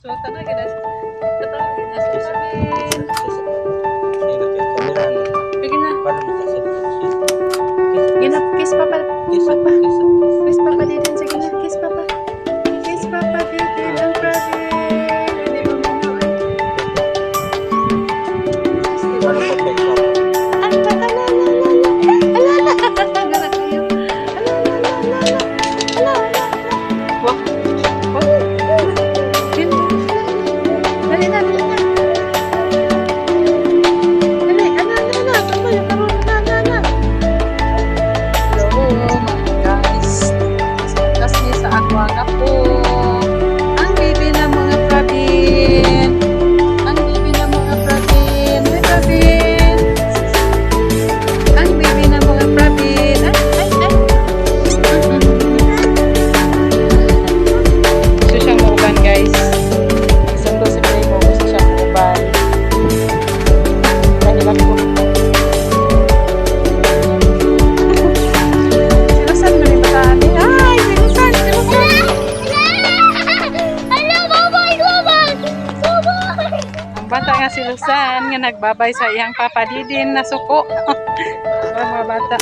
Sultan na gina. Katawa gina Sultan. Sige na. Gina, kiss papa. Kiss papa. Kiss papa din. Sige na, kiss papa. Kiss papa din. Ang proud. Hindi mo manood. Bata nga si Lusan nga nagbabay sa iyang papa Didin na suko. Mga bata.